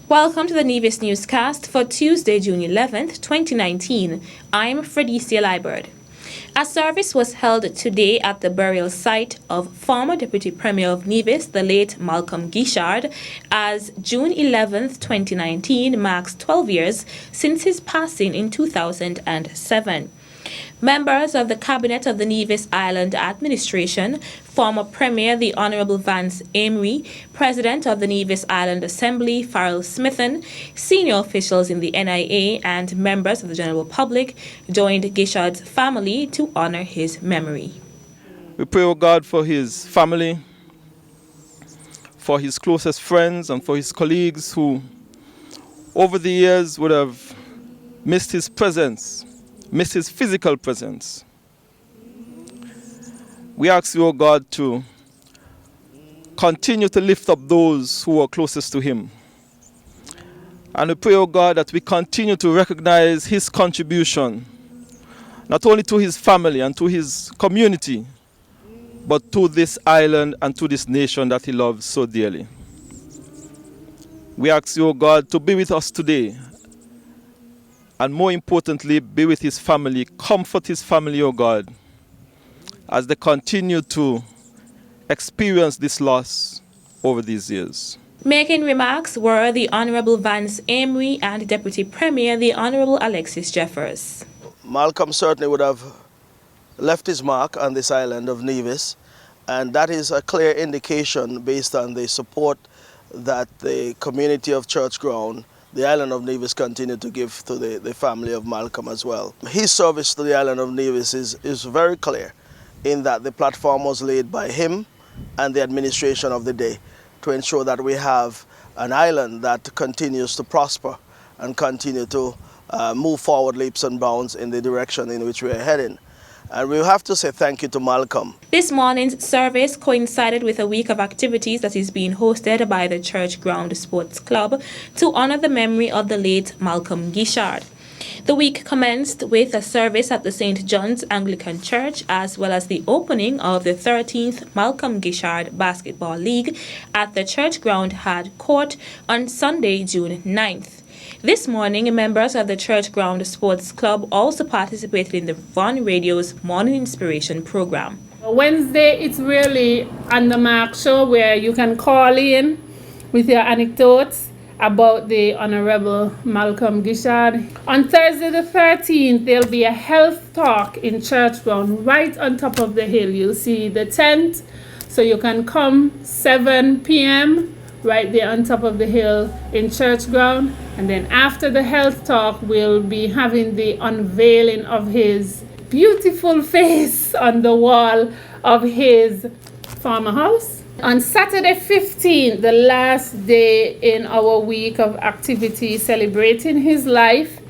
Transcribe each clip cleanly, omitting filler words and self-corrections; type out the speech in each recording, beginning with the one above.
Welcome to the Nevis Newscast for Tuesday, June 11th, 2019. I'm Fredicia Liburd. A service was held today at the burial site of former Deputy Premier of Nevis, the late Malcolm Guichard, as June 11th, 2019 marks 12 years since his passing in 2007. Members of the Cabinet of the Nevis Island Administration, former Premier the Honourable Vance Amory, President of the Nevis Island Assembly Farrell Smithen, senior officials in the NIA and members of the general public joined Guichard's family to honour his memory. We pray, O God, for his family, for his closest friends and for his colleagues who over the years would have missed his presence, missed his physical presence. We ask you, O God, to continue to lift up those who are closest to him. And we pray, O God, that we continue to recognize his contribution, not only to his family and to his community, but to this island and to this nation that he loves so dearly. We ask you, O God, to be with us today, and more importantly, be with his family, comfort his family, O God, as they continue to experience this loss over these years. Making remarks were the Honourable Vance Amory and Deputy Premier the Honourable Alexis Jeffers. Malcolm certainly would have left his mark on this island of Nevis, and that is a clear indication based on the support that the community of Church Ground, the island of Nevis, continued to give to the family of Malcolm as well. His service to the island of Nevis is very clear in that the platform was laid by him and the administration of the day to ensure that we have an island that continues to prosper and continue to move forward leaps and bounds in the direction in which we are heading. And we have to say thank you to Malcolm. This morning's service coincided with a week of activities that is being hosted by the Church Ground Sports Club to honor the memory of the late Malcolm Guichard. The week commenced with a service at the St. John's Anglican Church, as well as the opening of the 13th Malcolm Guichard Basketball League at the Church Ground Hard Court on Sunday, June 9th. This morning, members of the Church Ground Sports Club also participated in the Von Radio's Morning Inspiration program. Wednesday, it's really on the mark show where you can call in with your anecdotes about the Honorable Malcolm Guichard. On Thursday the 13th, there'll be a health talk in Church Ground right on top of the hill. You'll see the tent, so you can come 7 p.m. right there on top of the hill in Church Ground. And then after the health talk, we'll be having the unveiling of his beautiful face on the wall of his farmer house. On Saturday 15th, the last day in our week of activity celebrating his life,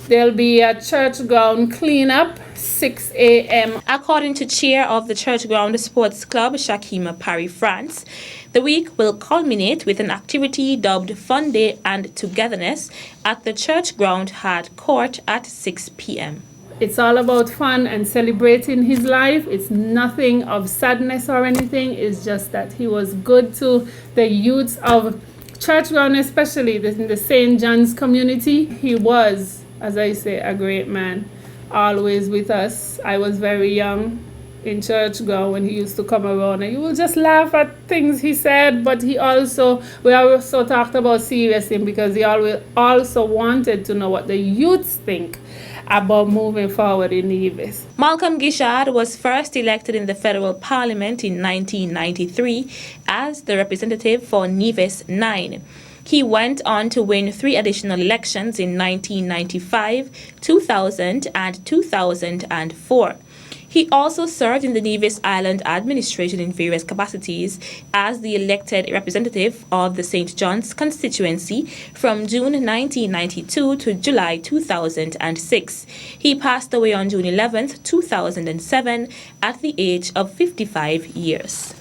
there'll be a church ground cleanup, 6 a.m. According to chair of the Church Ground Sports Club, Shakima Parry-France, the week will culminate with an activity dubbed Fun Day and Togetherness at the Church Ground Hard Court at 6 p.m. It's all about fun and celebrating his life. It's nothing of sadness or anything. It's just that he was good to the youths of Church Ground, especially in the St. John's community. He was, as I say, a great man, always with us. I was very young in Church Ground when he used to come around, and you will just laugh at things he said, but we also talked about serious things because he always also wanted to know what the youths think about moving forward in Nevis. Malcolm Guichard was first elected in the federal parliament in 1993 as the representative for Nevis 9. He went on to win 3 additional elections in 1995, 2000, and 2004. He also served in the Nevis Island administration in various capacities as the elected representative of the St. John's constituency from June 1992 to July 2006. He passed away on June 11, 2007 at the age of 55 years.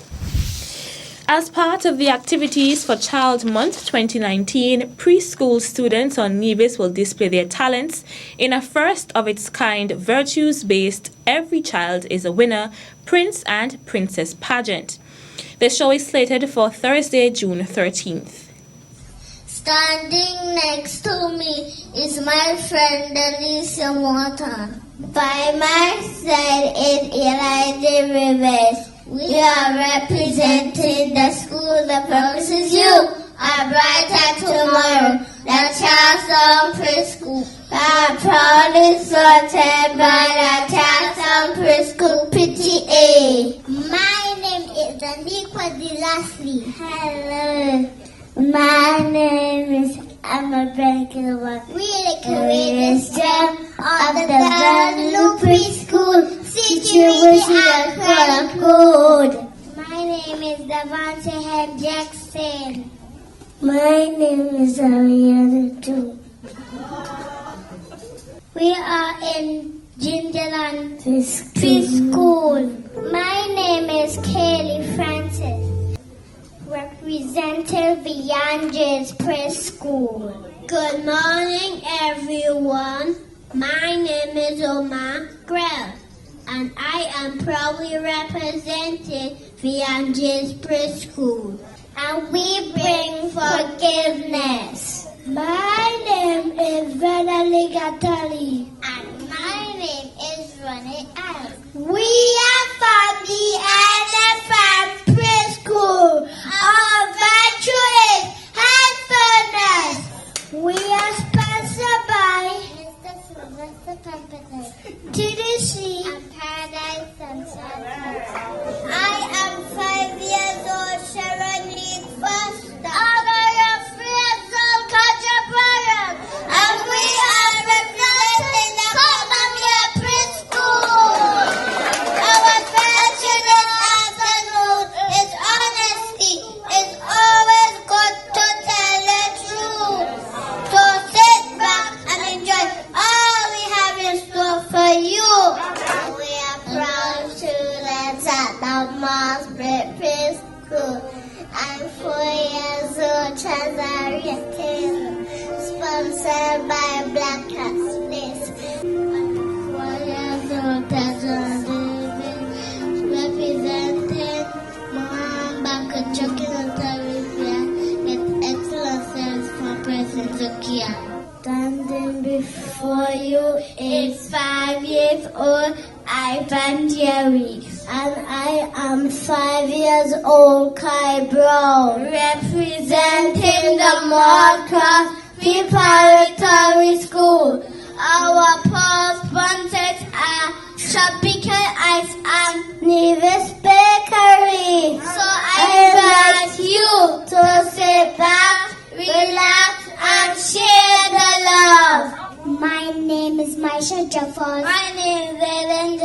As part of the activities for Child Month 2019, preschool students on Nevis will display their talents in a first-of-its-kind virtues-based Every Child is a Winner Prince and Princess pageant. The show is slated for Thursday, June 13th. Standing next to me is my friend Alicia Morton. By my side is Elijah Rivers. We are representing the school that promises you a brighter tomorrow, the Charleston Preschool. Our proudly sorted by the Charleston Preschool PTA. My name is Daniqua Dilasli. Hello. My name is Emma Benkelwa. We are the greatest gem of the Bellevue Preschool situation at Code. My name is Davante Head Jackson. My name is Ariana too. We are in Gingerland Preschool. My name is Kaylee Francis, representing Vianges Preschool. Good morning, everyone. My name is Omar Grell, and I am proudly representing Vianges Preschool. And we bring forgiveness. My name is Valerie Gatali. And my name is Ronnie Allen. We are from the NFM Preschool. Our virtue is helpfulness. We are sponsored by Mr. Sylvester Pemberton, TDC, and Paradise Sunshine. I am 5 years old, Sharon Lee Foster. And we are representing the Columbia Preschool. Our passionate afternoon is honesty. It's always good to tell the truth. So sit back and enjoy all we have in store for you. We are proud students at the Mossbury Preschool. I'm 4 years old, Chazaria Taylor, sponsored by Black Cats Place. 4 years old, Tazan David, representing Mohan Bakuchokin and Tarifia with excellent service for President Zokia. Standing before you is 5 years old Ivan Jerry, and I am 5 years old Kai Brown, representing the Moorcroft Preparatory School. Our past sponsors are Tropical Ice and Nevis Bakery. So I invite you to sit back, relax, and share the love. My name is Maisha Jafar. My name is Evan,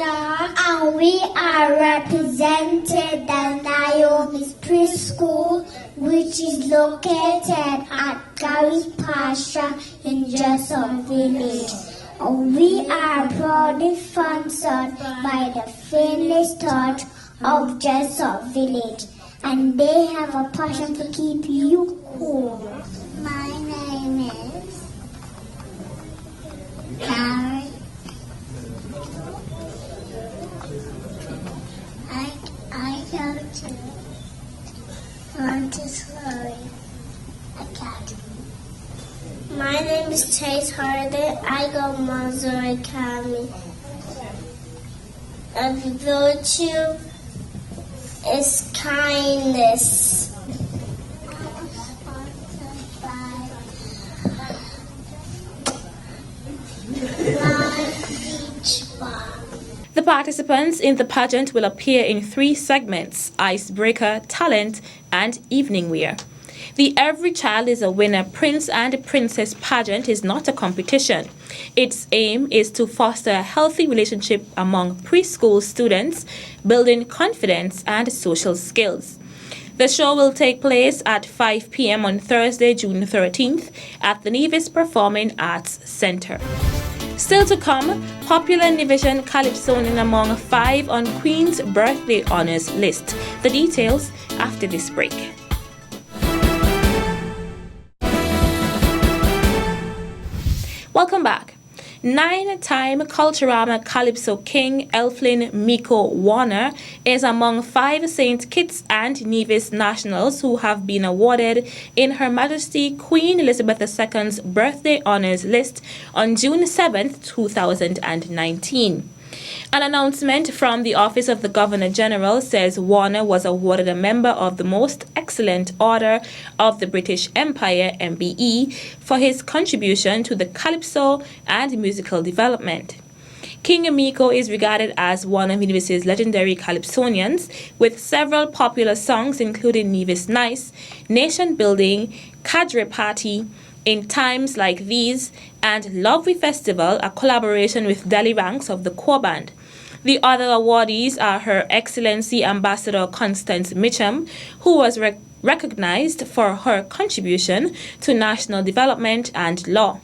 and we are representing the Naomi's Preschool, which is located at Gary's Pasture in Jessup Village. We are proudly sponsored by the Finnish Church of Jessup Village, and they have a passion to keep you cool. My name is Karen. I go to Montessori Academy. My name is Chase Harden. I go Montessori Academy. A virtue is kindness. The participants in the pageant will appear in 3 segments: Icebreaker, Talent, and Evening Wear. The Every Child is a Winner Prince and Princess pageant is not a competition. Its aim is to foster a healthy relationship among preschool students, building confidence and social skills. The show will take place at 5 p.m. on Thursday, June 13th at the Nevis Performing Arts Center. Still to come, popular Nevisian calypsonian among 5 on Queen's Birthday Honours list. The details after this break. Welcome back. Nine-time Culturama Calypso King Elflin Miko Warner is among 5 St. Kitts and Nevis nationals who have been awarded in Her Majesty Queen Elizabeth II's birthday honors list on June 7, 2019. An announcement from the Office of the Governor General says Warner was awarded a member of the Most Excellent Order of the British Empire (MBE) for his contribution to the calypso and musical development. King Emiko is regarded as one of Nevis's legendary calypsonians, with several popular songs including Nevis Nice, Nation Building, Cadre Party, In Times Like These, and Love We Festival, a collaboration with Delhi Ranks of the Core Band. The other awardees are Her Excellency Ambassador Constance Mitchum, who was recognized for her contribution to national development and law.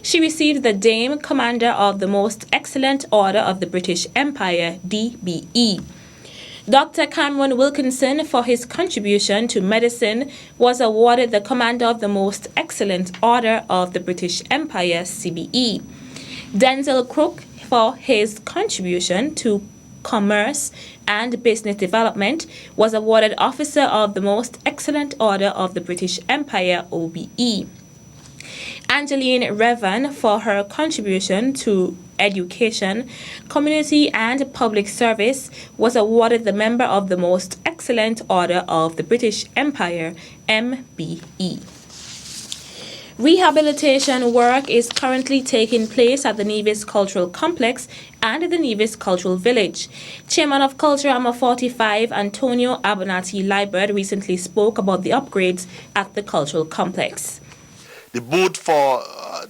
She received the Dame Commander of the Most Excellent Order of the British Empire, DBE. Dr. Cameron Wilkinson, for his contribution to medicine, was awarded the Commander of the Most Excellent Order of the British Empire, CBE. Denzel Crook, for his contribution to commerce and business development, was awarded Officer of the Most Excellent Order of the British Empire, OBE. Angeline Revan, for her contribution to education, community and public service, was awarded the Member of the Most Excellent Order of the British Empire, MBE. Rehabilitation work is currently taking place at the Nevis Cultural Complex and the Nevis Cultural Village. Chairman of Culturama 45, Antonio Abernathy Liebert, recently spoke about the upgrades at the cultural complex. The booth for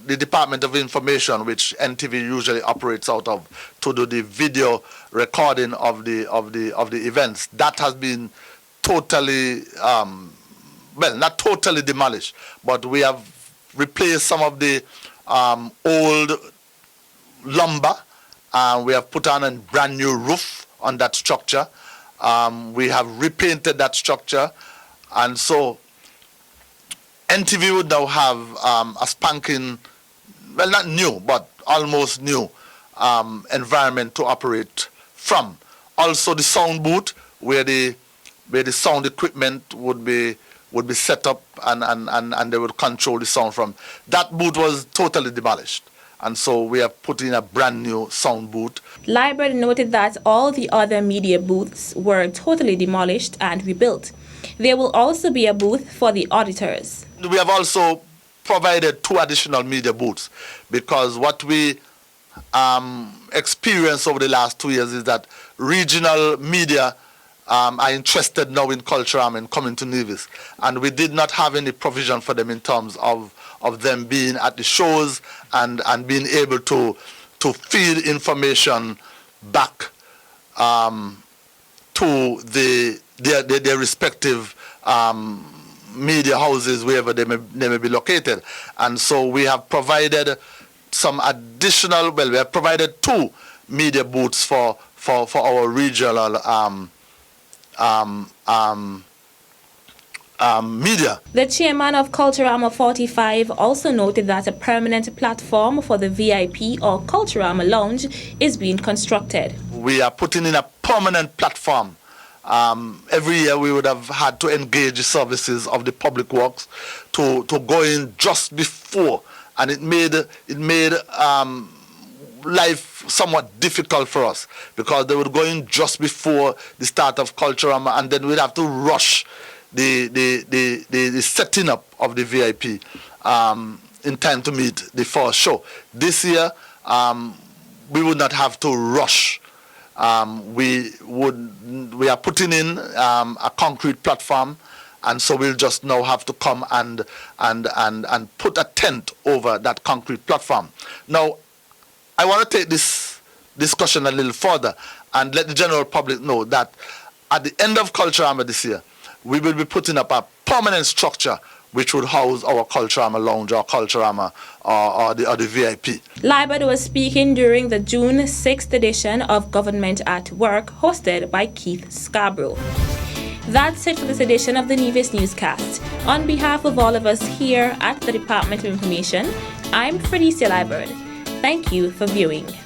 the Department of Information, which NTV usually operates out of, to do the video recording of the events, that has been totally, well, not totally demolished, but we have replaced some of the old lumber. We have put on a brand new roof on that structure. We have repainted that structure, and so NTV would now have a spanking, well, not new, but almost new environment to operate from. Also the sound booth, where the sound equipment would be set up and they would control the sound from. That booth was totally demolished. And so we have put in a brand new sound booth. Liebert noted that all the other media booths were totally demolished and rebuilt. There will also be a booth for the auditors. We have also provided 2 additional media booths, because what we experienced over the last 2 years is that regional media are interested now in Culturama and coming to Nevis, and we did not have any provision for them in terms of them being at the shows and being able to feed information back to their respective media houses, wherever they may be located. And so we have provided some additional, well, we have provided 2 media booths for our regional media. The chairman of Culturama 45 also noted that a permanent platform for the VIP or Culturama Lounge is being constructed. We are putting in a permanent platform. Every year we would have had to engage the services of the public works to go in just before, and it made life somewhat difficult for us, because they would go in just before the start of Culturama, and then we'd have to rush the setting up of the VIP in time to meet the first show. This year we would not have to rush. We are putting in a concrete platform, and so we'll just now have to come and put a tent over that concrete platform. Now, I want to take this discussion a little further and let the general public know that at the end of Culturama this year, we will be putting up a permanent structure which would house our Culturama Lounge or Culturama or the VIP. Liebert was speaking during the June 6th edition of Government at Work, hosted by Keith Scarborough. That's it for this edition of the Nevis Newscast. On behalf of all of us here at the Department of Information, I'm Felicia Liebert. Thank you for viewing.